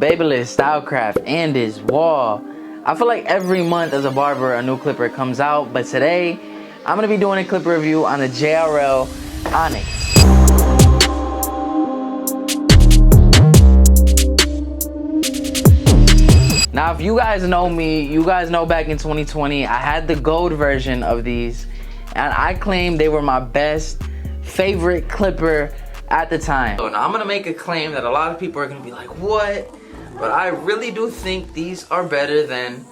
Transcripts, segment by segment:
Babyliss, Stylecraft, Andis, Wall. I feel like every month as a barber a new clipper comes out, but today I'm gonna be doing a clipper review on the JRL ONYX. Now, if you guys know me, you guys know back in 2020, I had the gold version of these, and I claimed they were my best favorite clipper at the time. So now I'm gonna make a claim that a lot of people are gonna be like, what? But I really do think these are better than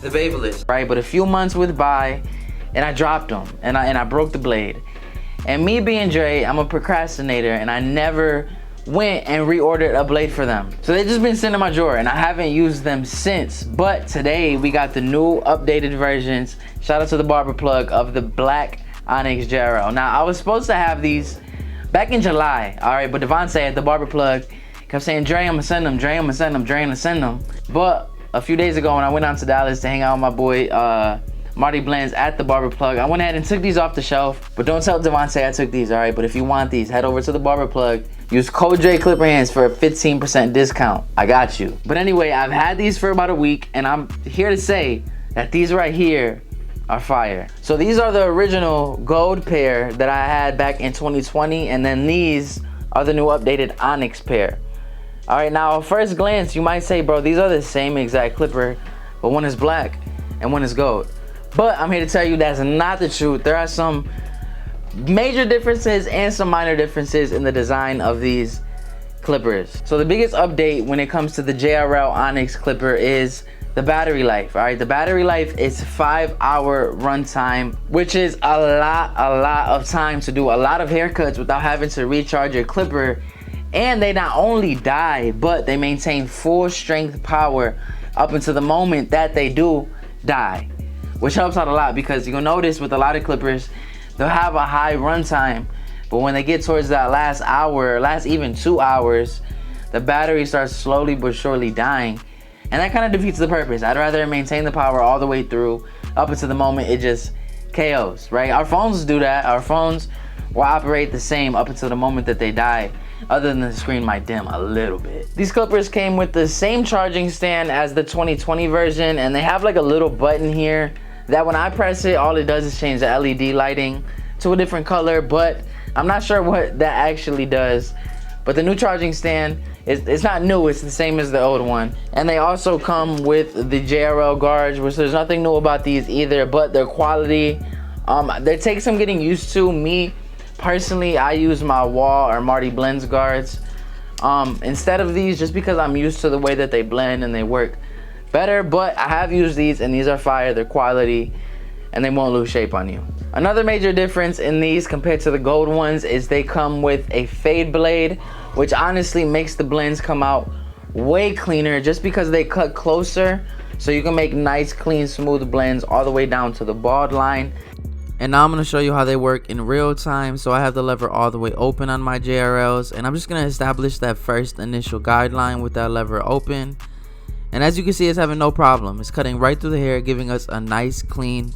the Babyliss, right? But a few months went by, and I dropped them, and I broke the blade. And me being Dre, I'm a procrastinator, and I never went and reordered a blade for them. So they've just been sitting in my drawer and I haven't used them since. But today we got the new updated versions. Shout out to the barber plug of the black ONYX JRL. Now I was supposed to have these back in July, all right, but Devontae at the barber plug kept saying, Dre, I'm gonna send them, Dre, I'm gonna send them, Dre, I'm gonna send them. But a few days ago when I went out to Dallas to hang out with my boy Marty Blends at the barber plug, I went ahead and took these off the shelf. But don't tell Devontae I took these, all right? But if you want these, head over to the barber plug. Use code Dre Clipper Hands for a 15% discount. I got you. But anyway, I've had these for about a week, and I'm here to say that these right here are fire. So these are the original gold pair that I had back in 2020, and then these are the new updated ONYX pair. All right, now at first glance, you might say, bro, these are the same exact clipper, but one is black and one is gold. But I'm here to tell you that's not the truth. There are some major differences and some minor differences in the design of these clippers. So the biggest update when it comes to the JRL ONYX clipper is the battery life. All right, the battery life is 5-hour runtime, which is a lot of time to do a lot of haircuts without having to recharge your clipper. And they not only die, but they maintain full strength power up until the moment that they do die, which helps out a lot because you'll notice with a lot of clippers, they'll have a high runtime, but when they get towards that last hour, last even 2 hours, the battery starts slowly but surely dying. And that kind of defeats the purpose. I'd rather maintain the power all the way through up until the moment it just KOs, right? Our phones do that. Our phones will operate the same up until the moment that they die, other than the screen might dim a little bit. These clippers came with the same charging stand as the 2020 version, and they have like a little button here that when I press it, all it does is change the LED lighting to a different color, but I'm not sure what that actually does. But the new charging stand, it's not new, it's the same as the old one. And they also come with the JRL guards, which there's nothing new about these either, but their quality, they take some getting used to. Me, personally, I use my Wall or Marty Blends guards instead of these, just because I'm used to the way that they blend and they work better. But I have used these and these are fire, they're quality, and they won't lose shape on you. Another major difference in these compared to the gold ones is they come with a fade blade, which honestly makes the blends come out way cleaner just because they cut closer, so you can make nice, clean, smooth blends all the way down to the bald line. And now I'm going to show you how they work in real time. So I have the lever all the way open on my JRLs, and I'm just going to establish that first initial guideline with that lever open. And as you can see, it's having no problem. It's cutting right through the hair, giving us a nice, clean,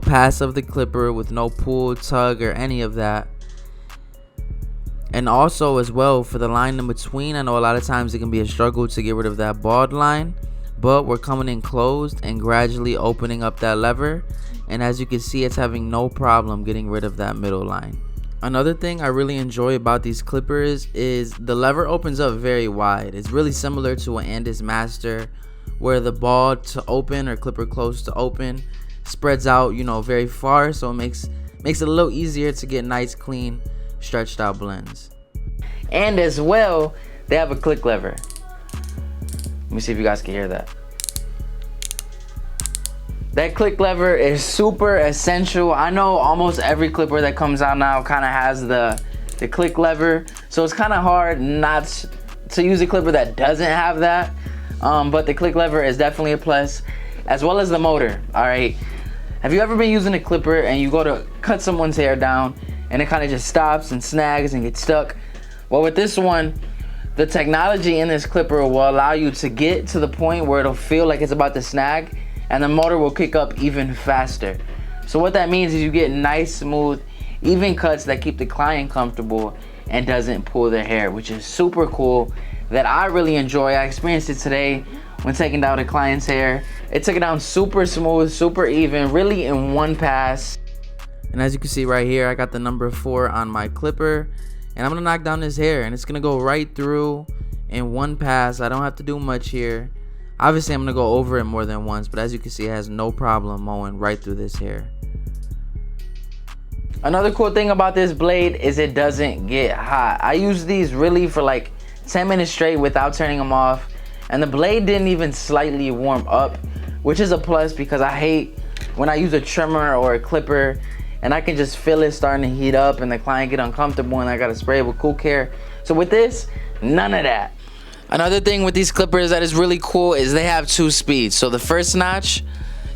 pass of the clipper with no pull, tug, or any of that. And also as well, for the line in between, I know a lot of times it can be a struggle to get rid of that bald line, but we're coming in closed and gradually opening up that lever. And as you can see, it's having no problem getting rid of that middle line. Another thing I really enjoy about these clippers is the lever opens up very wide. It's really similar to an Andis Master, where the bald to open or clipper close to open spreads out, very far, so it makes it a little easier to get nice, clean, stretched out blends. And as well, they have a click lever. Let me see if you guys can hear that. That click lever is super essential. I know almost every clipper that comes out now kind of has the click lever, so it's kind of hard not to use a clipper that doesn't have that. But the click lever is definitely a plus, as well as the motor. All right, have you ever been using a clipper and you go to cut someone's hair down and it kind of just stops and snags and gets stuck? Well, with this one, the technology in this clipper will allow you to get to the point where it'll feel like it's about to snag, and the motor will kick up even faster. So what that means is you get nice, smooth, even cuts that keep the client comfortable and doesn't pull their hair, which is super cool. that I really enjoy. I experienced it today when taking down a client's hair. It took it down super smooth, super even, really in one pass. And as you can see right here, I got the number 4 on my clipper, and I'm gonna knock down this hair, and it's gonna go right through in one pass. I don't have to do much here. Obviously I'm gonna go over it more than once, but as you can see, it has no problem mowing right through this hair. Another cool thing about this blade is it doesn't get hot. I use these really for like 10 minutes straight without turning them off, and the blade didn't even slightly warm up, which is a plus because I hate when I use a trimmer or a clipper and I can just feel it starting to heat up and the client get uncomfortable and I gotta spray it with cool care. So with this, none of that. Another thing with these clippers that is really cool is they have 2 speeds. So the first notch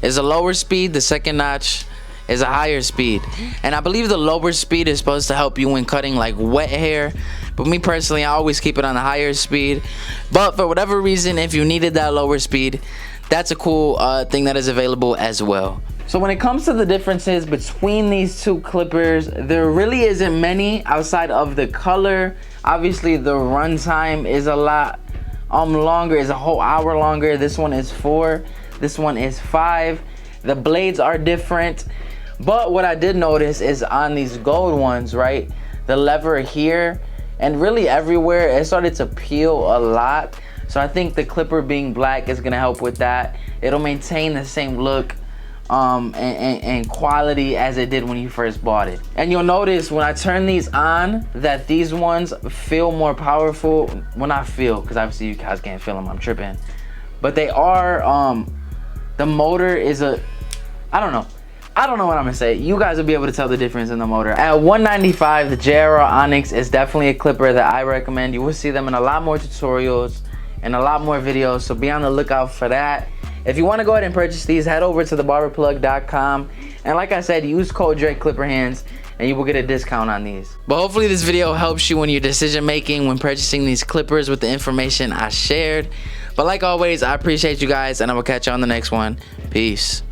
is a lower speed, the second notch is a higher speed. And I believe the lower speed is supposed to help you when cutting like wet hair, but me personally, I always keep it on the higher speed. But for whatever reason, if you needed that lower speed, that's a cool thing that is available as well. So when it comes to the differences between these 2 clippers, there really isn't many outside of the color. Obviously the run time is a lot longer, is a whole hour longer. This one is 4, this one is 5. The blades are different, but what I did notice is on these gold ones, right, the lever here and really everywhere, it started to peel a lot. So I think the clipper being black is gonna help with that. It'll maintain the same look and quality as it did when you first bought it. And you'll notice when I turn these on that these ones feel more powerful. Well, not feel, because obviously you guys can't feel them, I'm tripping. But they are, the motor is I don't know what I'm gonna say. You guys will be able to tell the difference in the motor. At $195, the JRL ONYX is definitely a clipper that I recommend. You will see them in a lot more tutorials and a lot more videos, so be on the lookout for that. If you want to go ahead and purchase these, head over to thebarberplug.com, and like I said, use code DreClipperHands and you will get a discount on these. But hopefully this video helps you in your decision making when purchasing these clippers with the information I shared. But like always, I appreciate you guys, and I will catch you on the next one. Peace.